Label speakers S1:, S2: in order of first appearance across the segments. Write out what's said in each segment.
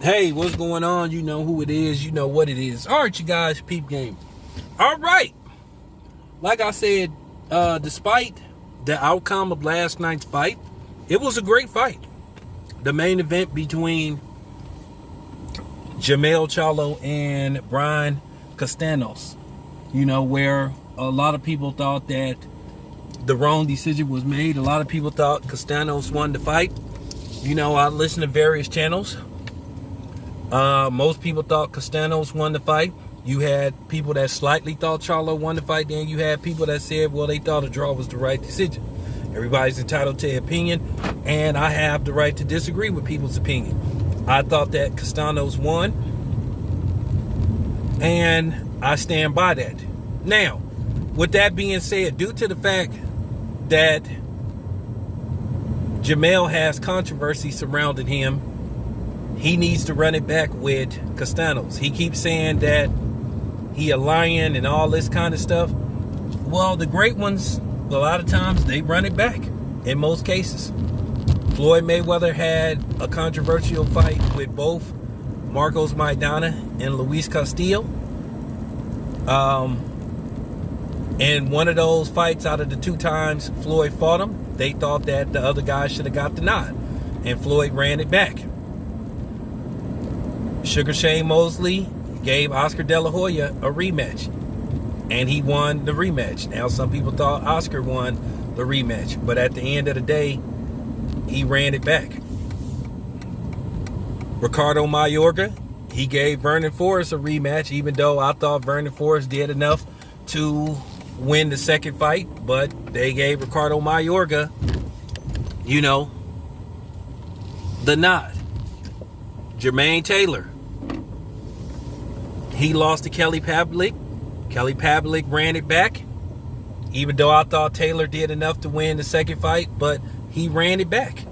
S1: Hey, what's going on? You know who it is. You know what it is. All right, you guys, peep game. All right. Like I said, despite the outcome of last night's fight, it was a great fight. The main event between Jermell Charlo and Brian Castaños, where a lot of people thought that the wrong decision was made. A lot of people thought Castaños won the fight. I listened to various channels. Most people thought Castaños won the fight. You had people that slightly thought Charlo won the fight. Then you had people that said, well, they thought a draw was the right decision. Everybody's entitled to opinion, and I have the right to disagree with people's opinion. I thought that Castaños won, and I stand by that. Now, with that being said, due to the fact that Jermell has controversy surrounding him, he needs to run it back with Castaños. He keeps saying that he a lion and all this kind of stuff. Well, the great ones, a lot of times, they run it back in most cases. Floyd Mayweather had a controversial fight with both Marcos Maidana and Luis Castillo. And one of those fights, out of the two times Floyd fought him, they thought that the other guy should have got the nod, and Floyd ran it back. Sugar Shane Mosley gave Oscar De La Hoya a rematch, and he won the rematch. Now, some people thought Oscar won the rematch, but at the end of the day, he ran it back. Ricardo Mayorga, he gave Vernon Forrest a rematch, even though I thought Vernon Forrest did enough to win the second fight, but they gave Ricardo Mayorga, the nod. Jermaine Taylor, he lost to Kelly Pavlik. Kelly Pavlik ran it back, even though I thought Taylor did enough to win the second fight, but he ran it back.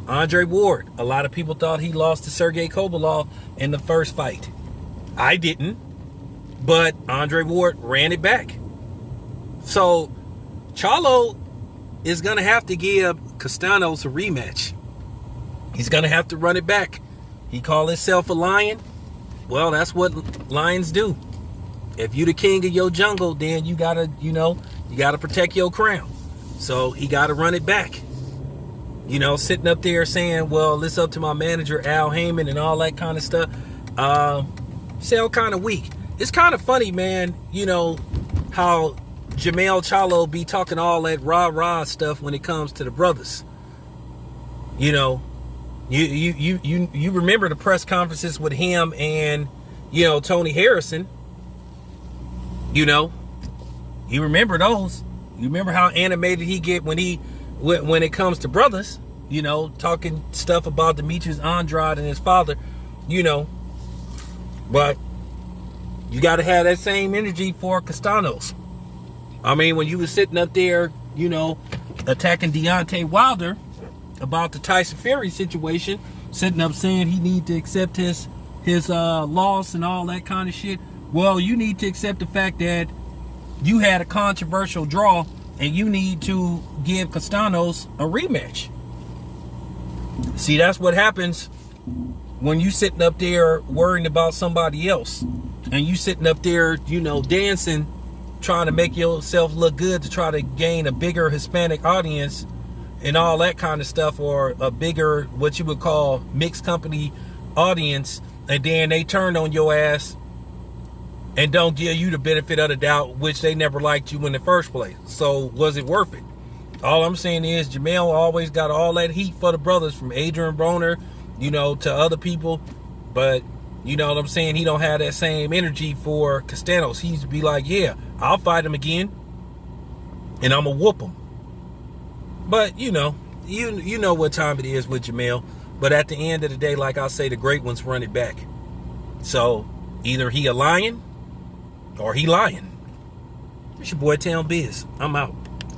S1: Andre Ward, a lot of people thought he lost to Sergey Kovalev in the first fight. I didn't, but Andre Ward ran it back. So Charlo is going to have to give Castaños a rematch. He's going to have to run it back. He called himself a lion. Well, that's what lions do. If you the king of your jungle, then you gotta protect your crown. So he gotta run it back. Sitting up there saying, well, it's up to my manager, Al Heyman, and all that kind of stuff. Sound kind of weak. It's kind of funny, man, how Jermell Charlo be talking all that rah-rah stuff when it comes to the brothers. You remember the press conferences with him and, Tony Harrison. You remember those. You remember how animated he get when it comes to brothers, talking stuff about Demetrius Andrade and his father, But you got to have that same energy for Castaños. I mean, when you was sitting up there, attacking Deontay Wilder about the Tyson Fury situation, sitting up saying he need to accept his loss and all that kind of shit. Well, you need to accept the fact that you had a controversial draw and you need to give Castaños a rematch. See, that's what happens when you sitting up there worrying about somebody else, and you sitting up there, dancing, trying to make yourself look good to try to gain a bigger Hispanic audience and all that kind of stuff, or a bigger, what you would call, mixed company audience, and then they turn on your ass and don't give you the benefit of the doubt, which they never liked you in the first place. So was it worth it? All I'm saying is Jermell always got all that heat for the brothers, from Adrian Broner, to other people, but you know what I'm saying, he don't have that same energy for Castaños. He used to be like, yeah, I'll fight him again and I'm gonna whoop him. But you know what time it is with Jermell. But at the end of the day, like I say, the great ones run it back. So either he a lion or he lying. It's your boy Town Biz. I'm out.